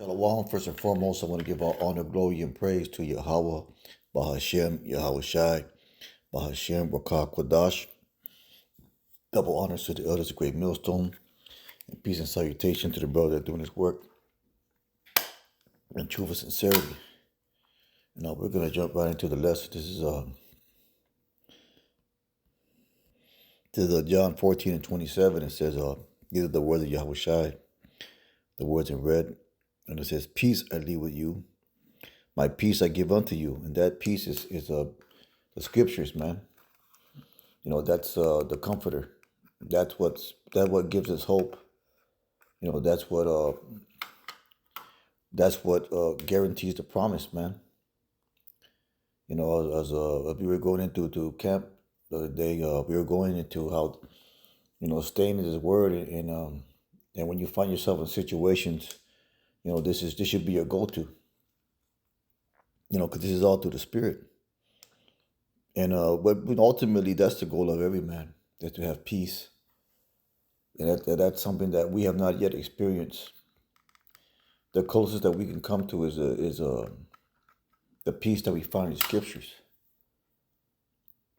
Shalom. First and foremost, I want to give all honor, glory, and praise to Yahweh, Bahashem, Yahweh Shai, Bahashem, Rakah Kwadash. Double honors to the elders of Great Millstone, and peace and salutation to the brother that doing his work in truth and sincerity. And now we're going to jump right into the lesson. This is John 14 and 27. It says, these are the words of Yahweh Shai, the words in red. And it says, peace I leave with you. My peace I give unto you. And that peace is the scriptures, man. You know, that's the comforter. That's what gives us hope. You know, that's what guarantees the promise, man. You know, as we were going into to camp the other day, we were going into how, you know, staying in His Word, and when you find yourself in situations, you know, this should be your go-to. You know, because this is all through the Spirit, and but ultimately that's the goal of every man, that to have peace, and that's something that we have not yet experienced. The closest that we can come to is the peace that we find in scriptures.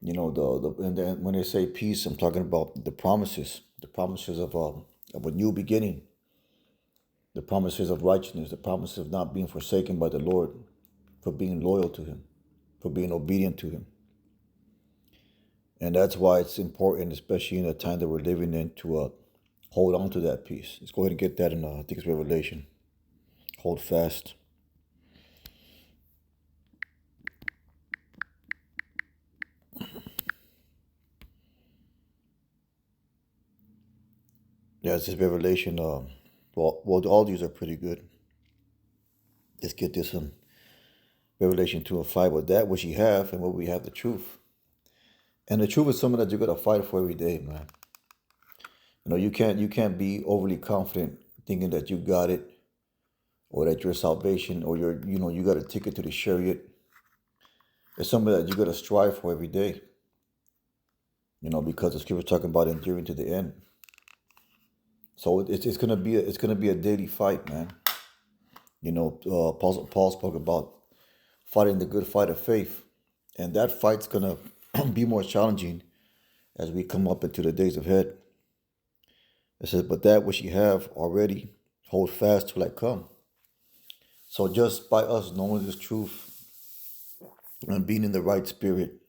You know, and then when they say peace, I'm talking about the promises of a new beginning, the promises of righteousness, the promises of not being forsaken by the Lord, for being loyal to Him, for being obedient to Him. And that's why it's important, especially in the time that we're living in, to hold on to that peace. Let's go ahead and get that in, I think it's Revelation. Hold fast. Yeah, it's just Revelation. Well, all these are pretty good. Let's get this one. Revelation 2 and 5. With that which ye have, and what we have, the truth. And the truth is something that you're gonna fight for every day, man. You know, you can't be overly confident thinking that you got it, or that your salvation, or you got a ticket to the chariot. It's something that you gotta strive for every day. You know, because the scripture talking about enduring to the end. So it's gonna be a daily fight, man. You know, Paul spoke about fighting the good fight of faith, and that fight's gonna be more challenging as we come up into the days ahead. It says, "But that which ye have already, hold fast till I come." So just by us knowing this truth and being in the right spirit,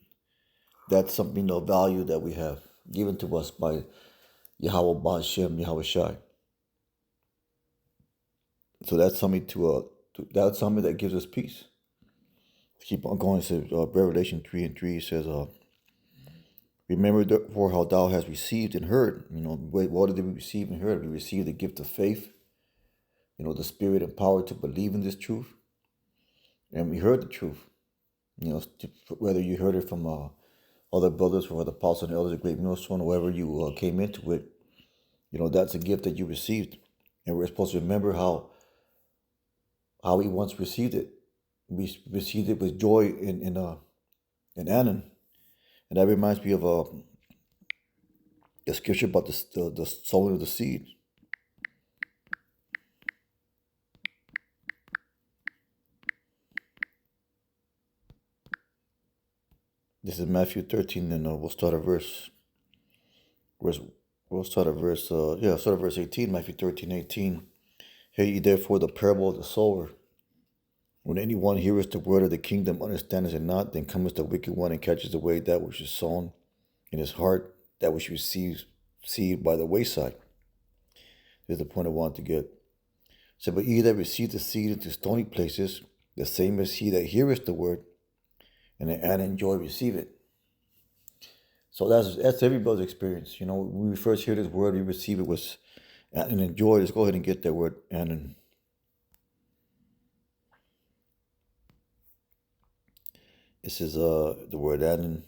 that's something of value that we have given to us by Yahweh Ba'ashem, Yahweh Shai. So that's something that's something that gives us peace. Keep on going. It says, Revelation 3 and 3 says, remember therefore how thou hast received and heard. You know, what did we receive and heard? We received the gift of faith, you know, the spirit and power to believe in this truth. And we heard the truth. You know, whether you heard it from other brothers, from other apostles and elders of Great Millstone, or whoever you came into it, you know, that's a gift that you received. And we're supposed to remember how we once received it. We received it with joy in Anan. And that reminds me of the scripture about the sowing of the seed. This is Matthew 13, and we'll start at verse 18, Matthew 13, 18. Hear ye therefore the parable of the sower. When anyone heareth the word of the kingdom, understandeth it not, then cometh the wicked one and catches away that which is sown in his heart, that which receives seed by the wayside. Here's the point I want to get. So, but he that receives the seed into stony places, the same as he that heareth the word, and in joy receive it. So that's everybody's experience. You know, when we first hear this word, we receive it with and enjoy. Let's go ahead and get that word. And this is the word and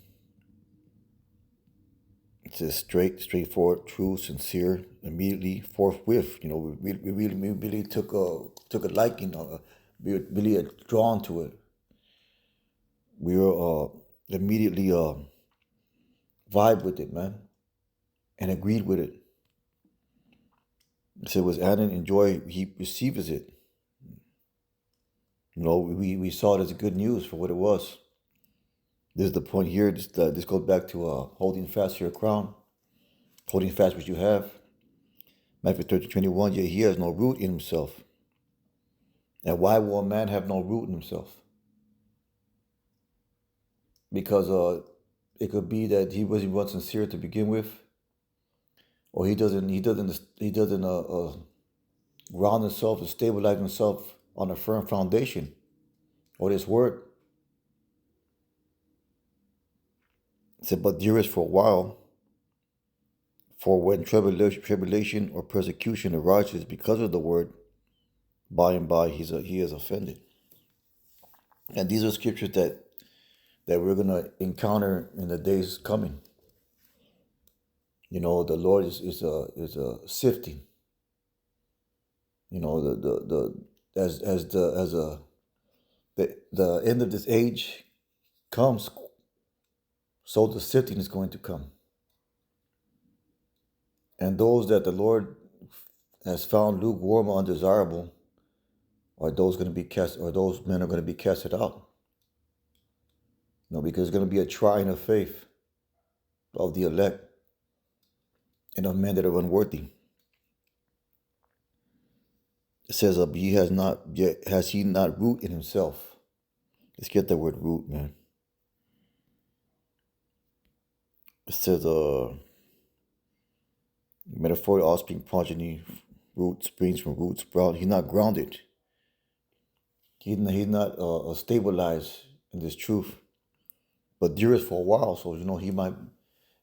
it says straightforward, true, sincere, immediately, forthwith. You know, we really took a liking, we were really drawn to it. We were immediately vibe with it, man, and agreed with it. It said, was adding in joy, he receives it. We saw it as good news for what it was. This is the point here. This goes back to holding fast to your crown, holding fast what you have. Matthew 13:21, yet he has no root in himself. And why will a man have no root in himself? Because it could be that he wasn't sincere to begin with, or he doesn't ground himself and stabilize himself on a firm foundation or this word. It said, but dearest for a while, for when tribulation or persecution arises because of the word, by and by he is offended. And these are scriptures that we're gonna encounter in the days coming. The Lord is sifting. The end of this age comes, so the sifting is going to come. And those that the Lord has found lukewarm or undesirable, are those going to be cast, or those men are going to be casted out. Because it's going to be a trying of faith of the elect and of men that are unworthy. It says, has he not root in himself? Let's get that word root, man. It says, metaphor, offspring, progeny, root springs from roots, sprout. He's not grounded. He's not stabilized in this truth. But dearest for a while, so he might.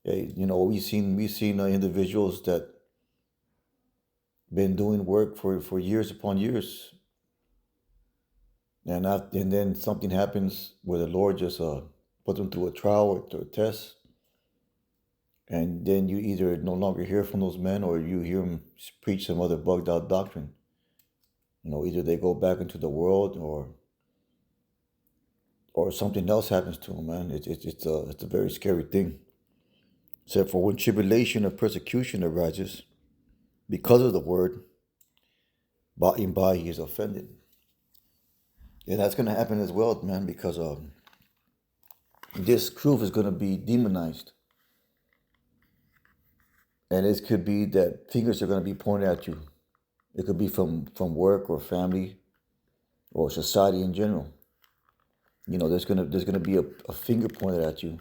We've seen individuals that been doing work for years upon years, and then something happens where the Lord just put them through a trial or through a test, and then you either no longer hear from those men or you hear them preach some other bugged out doctrine. Either they go back into the world or something else happens to them, man. It's a very scary thing. Except for when tribulation or persecution arises because of the word, by and by he is offended. And that's going to happen as well, man, because this truth is going to be demonized. And it could be that fingers are going to be pointed at you. It could be from work or family or society in general. There's gonna be a finger pointed at you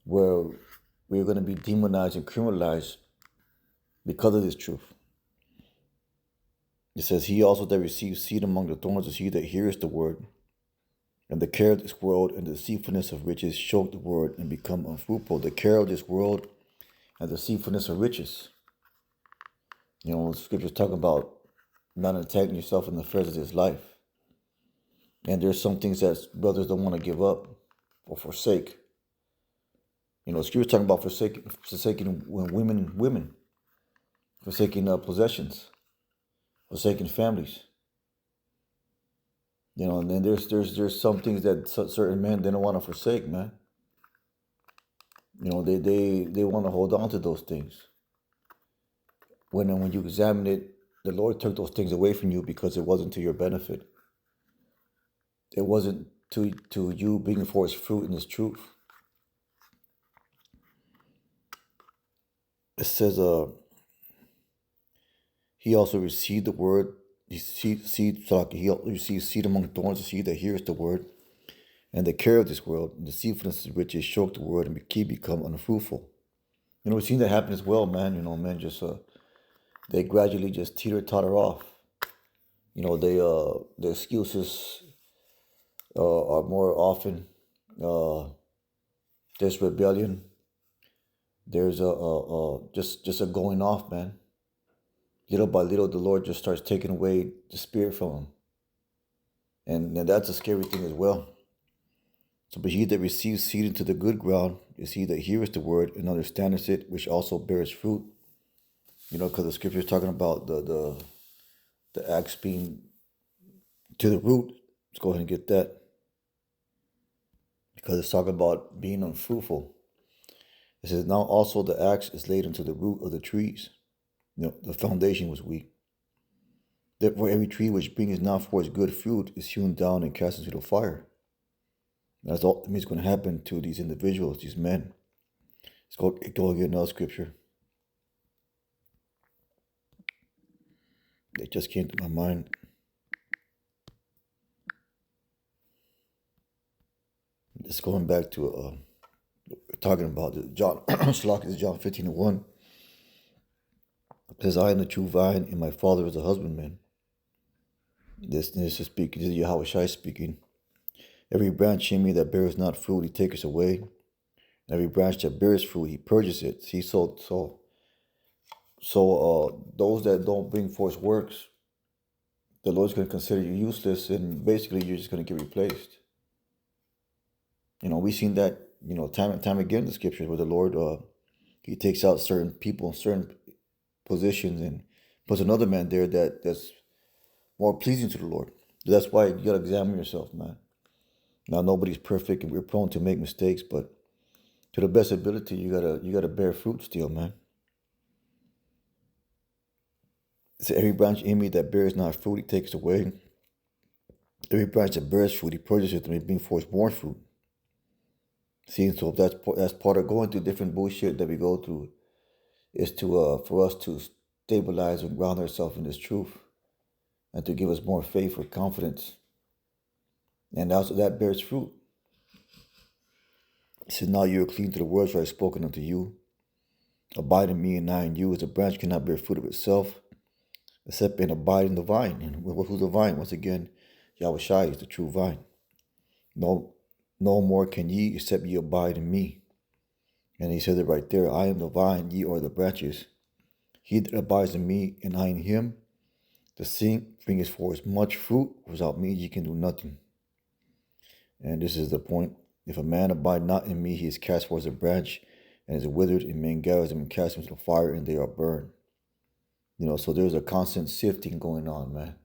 where we're gonna be demonized and criminalized because of this truth. It says, he also that receives seed among the thorns is he that hears the word, and the care of this world and the deceitfulness of riches choke the word and become unfruitful. The care of this world and the deceitfulness of riches. The scriptures talk about not entangling yourself in the affairs of this life. And there's some things that brothers don't want to give up or forsake. Scripture talking about forsaking women, forsaking possessions, forsaking families. And then there's some things that certain men they don't want to forsake, man. They want to hold on to those things. When you examine it, the Lord took those things away from you because it wasn't to your benefit. It wasn't to you bringing forth fruit in His truth. It says, he also received the word. He received seed among thorns, the seed that hears the word, and the care of this world, and the deceitfulness of riches choke the word and become unfruitful. We've seen that happen as well, man. Men just they gradually just teeter-totter off. The excuses are more often there's rebellion. There's just a going off, man. Little by little, the Lord just starts taking away the spirit from them, and that's a scary thing as well. So, but he that receives seed into the good ground is he that hears the word and understandeth it, which also bears fruit. Because the scripture is talking about the axe being to the root. Let's go ahead and get that. Because it's talking about being unfruitful. It says, now also the axe is laid into the root of the trees. The foundation was weak. Therefore, every tree which bringeth not forth good fruit is hewn down and cast into the fire. That's ultimately what's going to happen to these individuals, these men. Let's go get another scripture. It just came to my mind. It's going back to talking about John. Slock is John 15:1. It says, "I am the true vine, and my Father is the husbandman." This is speaking. This is Yahweh Shai speaking. Every branch in me that bears not fruit, he taketh away. And every branch that bears fruit, he purges it. See, so those that don't bring forth works, the Lord's going to consider you useless, and basically you're just going to get replaced. We've seen that, time and time again in the scriptures where the Lord, he takes out certain people in certain positions and puts another man there that's more pleasing to the Lord. That's why you got to examine yourself, man. Now, nobody's perfect and we're prone to make mistakes, but to the best ability, you gotta bear fruit still, man. So every branch in me that bears not fruit, he takes away. Every branch that bears fruit, he purges it to bring forth more fruit. See, so that's part of going through different bullshit that we go through, is to for us to stabilize and ground ourselves in this truth, and to give us more faith or confidence. And also that bears fruit. It says, "Now you are clean to the words which I have spoken unto you. Abide in me and I in you, as a branch cannot bear fruit of itself, except and abide in the vine." And who's the vine? Once again, Yahweh Shai is the true vine. No more can ye, except ye abide in me. And he said it right there, "I am the vine, ye are the branches. He that abides in me, and I in him, the same bringeth forth much fruit. Without me ye can do nothing." And this is the point. "If a man abide not in me, he is cast forth as a branch, and is withered, and men gathers them and cast them into the fire, and they are burned." So there's a constant sifting going on, man.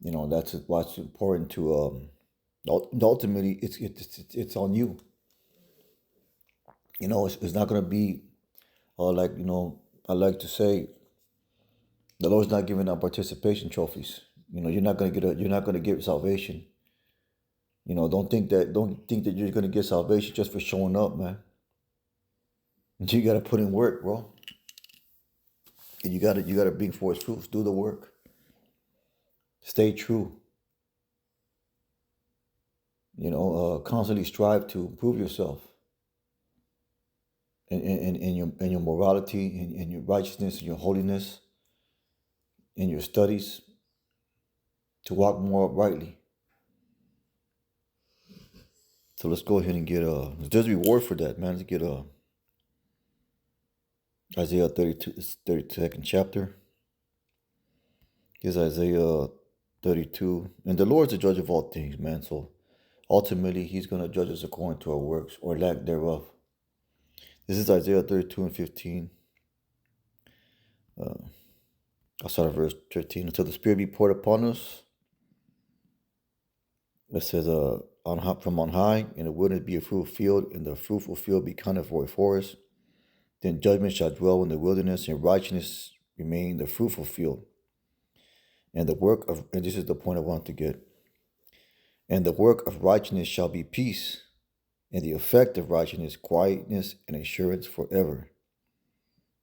That's what's important to ultimately it's on you. It's not gonna be like I like to say, the Lord's not giving out participation trophies. You're not gonna get salvation. Don't think that you're gonna get salvation just for showing up, man. You gotta put in work, bro. And you gotta bring forth fruits. Do the work. Stay true. Constantly strive to improve yourself in your morality, in your righteousness, in your holiness, in your studies, to walk more uprightly. So let's go ahead and get there's a reward for that, man. Let's get Isaiah 32, 32nd chapter. Here's Isaiah 32. And the Lord's the judge of all things, man. So ultimately, he's going to judge us according to our works or lack thereof. This is Isaiah 32 and 15. I'll start at verse 13. "Until the Spirit be poured upon us," it says, "from on high, and the wilderness be a fruitful field, and the fruitful field be counted for a forest. Then judgment shall dwell in the wilderness, and righteousness remain in the fruitful field. And this is the point I want to get. And the work of righteousness shall be peace, and the effect of righteousness, quietness and assurance forever."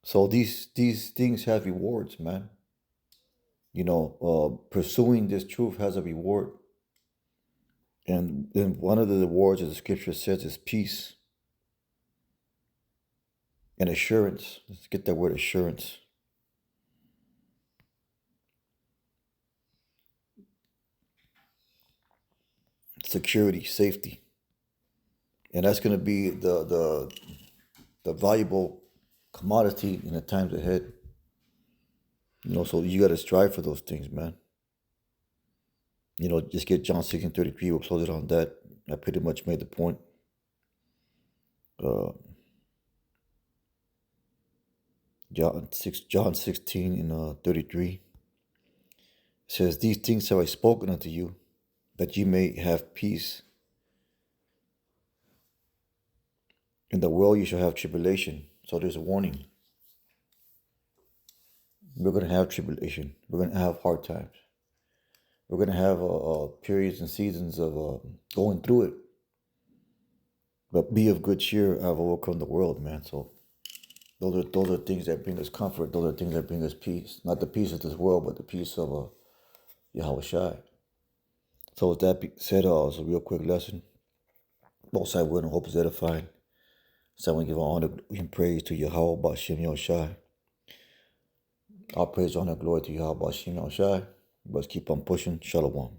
So these things have rewards, man. Pursuing this truth has a reward. And then one of the rewards, as the scripture says, is peace and assurance. Let's get that word assurance. Security, safety. And that's going to be the valuable commodity in the times ahead. So you got to strive for those things, man. Just get John 16:33. We'll close it on that. I pretty much made the point. John 16 and 33. It says, "These things have I spoken unto you, that ye may have peace. In the world you shall have tribulation." So there's a warning. We're gonna have tribulation. We're gonna have hard times. We're gonna have periods and seasons of going through it. But be of good cheer. I've overcome the world, man. So those are things that bring us comfort. Those are things that bring us peace. Not the peace of this world, but the peace of Yahweh Shai. So with that said, it's a real quick lesson. Most I will and hope is edifying. So I want to give honor and praise to Yahweh Bashem Yahushai. All praise, honor, glory to Yahweh Bashem Yahushai. Let's keep on pushing. Shalom.